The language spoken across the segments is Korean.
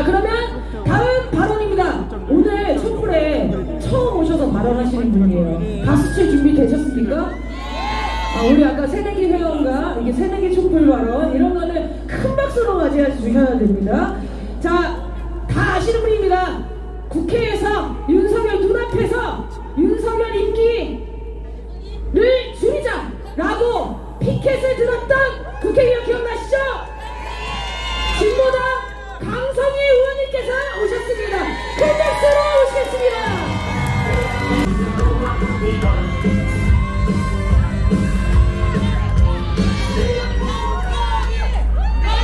그러면 다음 발언입니다. 오늘 촛불에 처음 오셔서 발언하시는 분이에요. 박수칠 준비 되셨습니까? 우리 아까 새내기 회원과 이게 새내기 촛불 발언 이런 거는 큰 박수로 맞이해 주셔야 됩니다. 자, 다 아시는 분입니다. 국회에서 윤석열 눈앞에서 윤석열 임기를 줄이자라고 피켓을 들었던 국회의원 기억나시죠? 진보당 강성희 의원님께서 오셨습니다. 큰 박수로 오시겠습니다.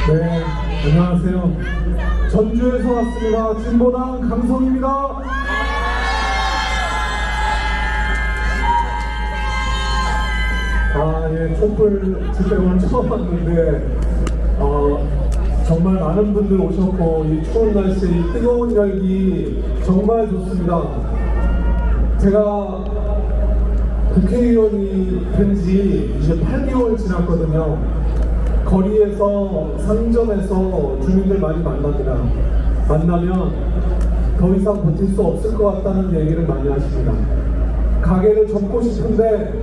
네, 안녕하세요. 전주에서 왔습니다. 진보당 강성입니다. 예, 촛불 집회 오늘 처음 왔는데 정말 많은 분들 오셨고 이 추운 날씨에 이 뜨거운 열기 정말 좋습니다. 제가 국회의원이 된 지 이제 8개월 지났거든요. 거리에서 상점에서 주민들 많이 만납니다. 만나면 더 이상 버틸 수 없을 것 같다는 얘기를 많이 하십니다. 가게를 접고 싶은데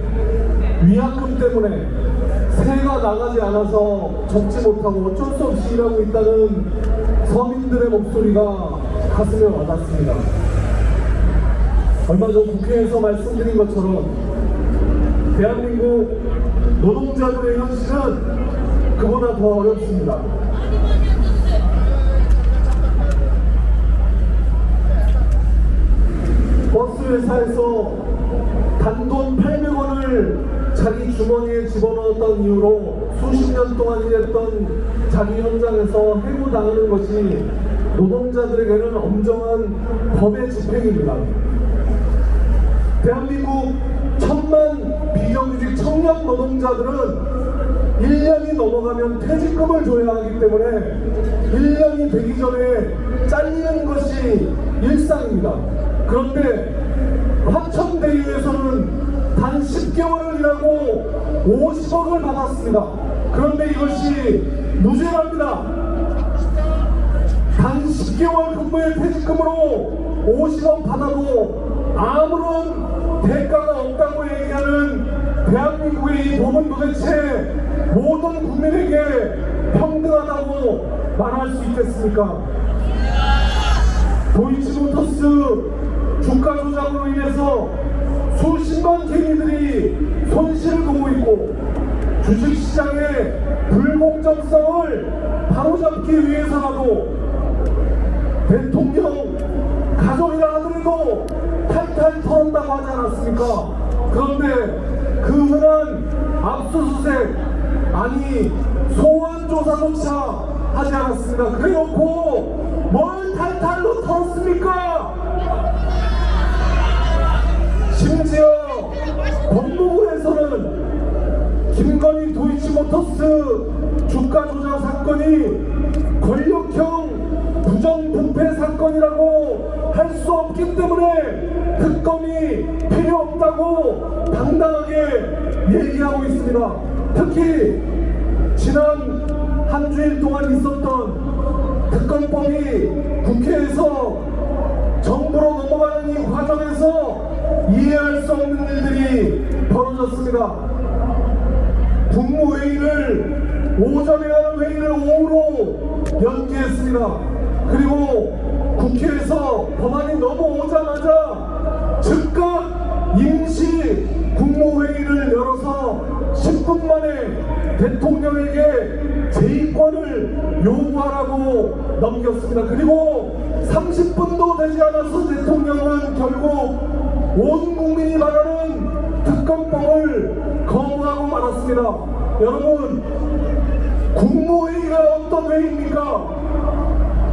위약금 때문에 새가 나가지 않아서 접지 못하고 어쩔 수 없이 일하고 있다는 서민들의 목소리가 가슴에 와닿습니다. 얼마 전 국회에서 말씀드린 것처럼 대한민국 노동자들의 현실은 그보다 더 어렵습니다. 버스 회사에서 단돈 800원을 자기 주머니에 집어넣었던 이유로 수십 년 동안 일했던 자기 현장에서 해고당하는 것이 노동자들에게는 엄정한 법의 집행입니다. 대한민국 1000만 비정규직 청년 노동자들은 1년이 넘어가면 퇴직금을 줘야 하기 때문에 1년이 되기 전에 잘리는 것이 일상입니다. 그런데 화천대유에서는 단 10개월을 일하고 50억을 받았습니다. 그런데 이것이 무죄랍니다. 단 10개월 근무의 퇴직금으로 50억 받아도 아무런 대가가 없다고 얘기하는 대한민국의 이 법은 도대체 모든 국민에게 평등하다고 말할 수 있겠습니까? 도이치모터스 주가 조작으로 인해서 수십만 개미들이 손실을 보고 있고 주식시장의 불공정성을 바로잡기 위해서라도 대통령 가족이라 하더라도 탈탈 털었다고 하지 않았습니까? 그런데 그 흔한 압수수색 아니 소환조사조차 하지 않았습니다. 그래놓고 뭘 탈탈로 털었습니까? 심지어 법무부에서는 김건희 도이치모터스 주가 조작 사건이 권력형 부정부패 사건이라고 할 수 없기 때문에 특검이 필요 없다고 당당하게 얘기하고 있습니다. 특히 지난 한 주일 동안 있었던 특검법이 국회에서 정부로 넘어가는 이 과정에서 이해할 수 없는 일들이 벌어졌습니다. 국무회의를 오전에 하는 회의를 오후로 연기했습니다. 그리고 국회에서 법안이 넘어오자마자 즉각 임시 국무회의를 열어서 10분 만에 대통령에게 재임권을 요구하라고 넘겼습니다. 그리고 30분도 되지 않아서 대통령은 결국 온 국민이 말하는 특검법을 거부하고 말았습니다. 여러분, 국무회의가 어떤 회의입니까?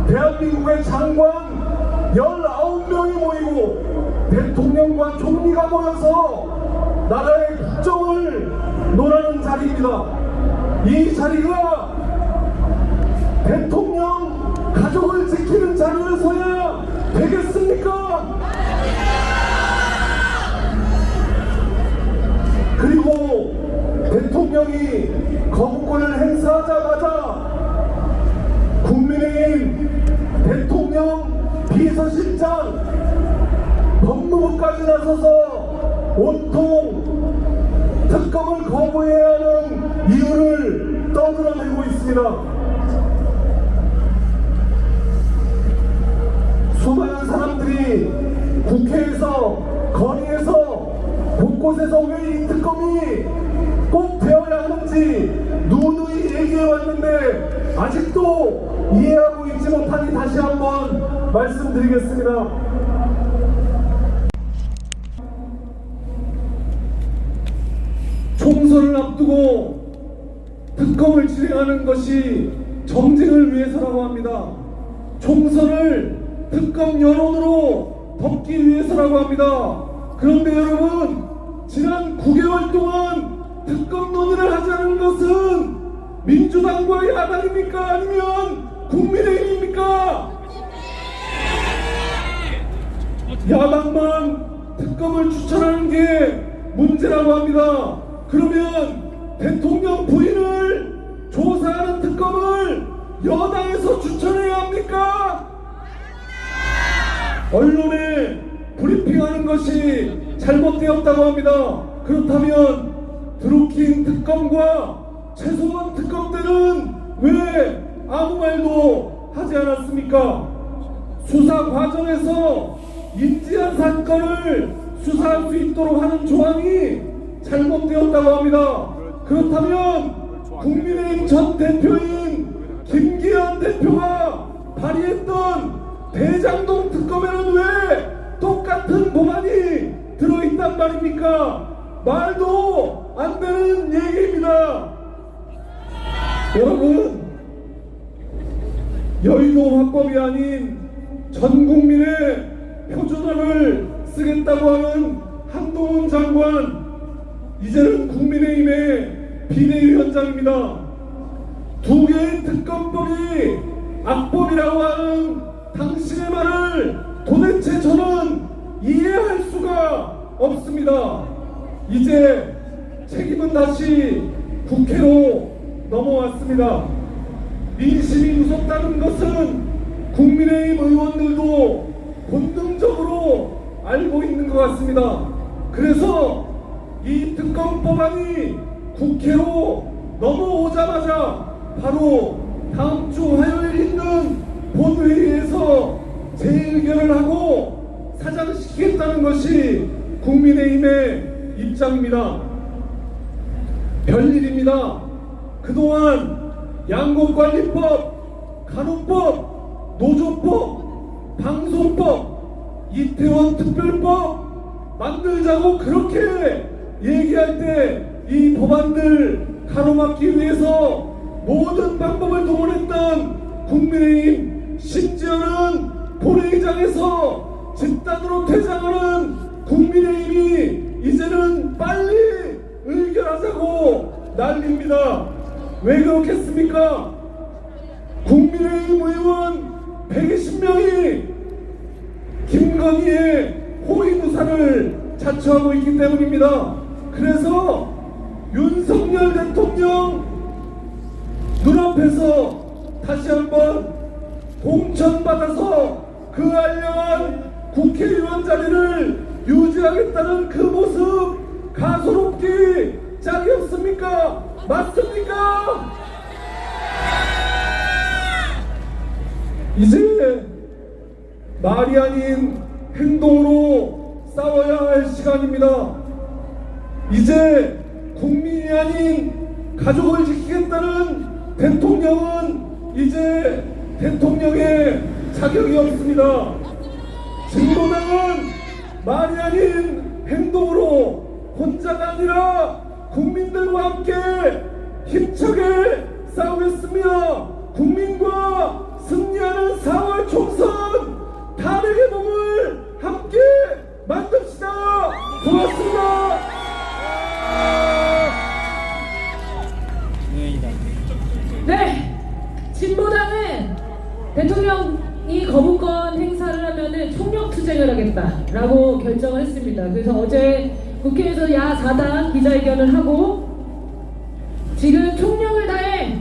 대한민국의 장관 19명이 모이고 대통령과 총리가 모여서 나라의 국정을 논하는 자리입니다. 이 자리가 대통령 가족을 지키는 자리에서야 되겠습니까? 그리고 대통령이 거부권을 행사하자마자 국민의힘 대통령 비서실장 법무부까지 나서서 온통 특검을 거부해야 하는 이유를 떠들어내고 있습니다. 수많은 사람들이 국회에서 거리에서 곳곳에서 왜 이 특검이 꼭 되어야 하는지 누누이 얘기해 왔는데 아직도 이해하고 있지 못하니 다시 한번 말씀드리겠습니다. 총선을 앞두고 특검을 진행하는 것이 정쟁을 위해서라고 합니다. 총선을 특검 여론으로 덮기 위해서라고 합니다. 그런데 여러분, 지난 9개월 동안 특검 논의를 하지 않은 것은 민주당과 야당입니까? 아니면 국민의힘입니까? 야당만 특검을 추천하는 게 문제라고 합니다. 그러면 대통령 부인을 조사하는 특검을 여당에서 추천해야 합니까? 언론에 브리핑하는 것이 잘못되었다고 합니다. 그렇다면 드루킹 특검과 최소한 특검 때는 왜 아무 말도 하지 않았습니까? 수사 과정에서 인지한 사건을 수사할 수 있도록 하는 조항이 잘못되었다고 합니다. 그렇다면 국민의힘 전 대표인 김기현 대표가 발의했던 대장동 특검에는 왜 똑같은 법안이 들어있단 말입니까? 말도 안 되는 얘기입니다. 여러분, 여의도 화법이 아닌 전 국민의 표준어를 쓰겠다고 하는 한동훈 장관, 이제는 국민의힘의 비대위원장입니다. 두 개의 특검법이 악법이라고 하는 당신의 말을 도대체 저는 이해할 수가 없습니다. 이제 책임은 다시 국회로 넘어왔습니다. 민심이 무섭다는 것은 국민의힘 의원들도 본능적으로 알고 있는 것 같습니다. 그래서 이 특검 법안이 국회로 넘어오자마자 바로 다음 주 화요일 있는 본회의에서 재의결을 하고 사장시키겠다는 것이 국민의힘의 입장입니다. 별일입니다. 그동안 양곡관리법, 간호법, 노조법, 방송법, 이태원 특별법 만들자고 그렇게 얘기할 때 이 법안들 가로막기 위해서 모든 방법을 동원했던 국민의힘, 심지어는 본회의장에서 집단으로 퇴장하는 국민의힘이 이제는 빨리 의결하자고 난립니다. 왜 그렇겠습니까? 국민의힘 의원 120명이 김건희의 호위무사를 자처하고 있기 때문입니다. 그래서 윤석열 대통령 눈앞에서 다시 한번 공천받아서 그 알량한 국회의원 자리를 유지하겠다는 그 모습 가소롭기 짝이 없습니까? 맞습니까? 이제 말이 아닌 행동으로 싸워야 할 시간입니다. 이제 국민이 아닌 가족을 지키겠다는 대통령은 이제 대통령의 자격이 없습니다. 진보당은 말이 아닌 행동으로 혼자가 아니라 국민들과 함께 힘차게 싸우겠습니다. 국민과 승리하는 4월 총선 탄핵의 몸을 함께 만듭시다. 고맙습니다. 네, 진보당은 대통령이 거부권 행사를 하면은 총력투쟁을 하겠다라고 결정을 했습니다. 그래서 어제 국회에서 야4당 기자회견을 하고 지금 총력을 다해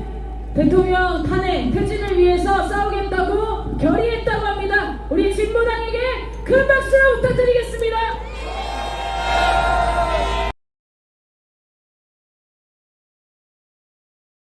대통령 탄핵 퇴진을 위해서 싸우겠다고 결의했다고 합니다. 우리 진보당에게 큰 박수 부탁드리겠습니다.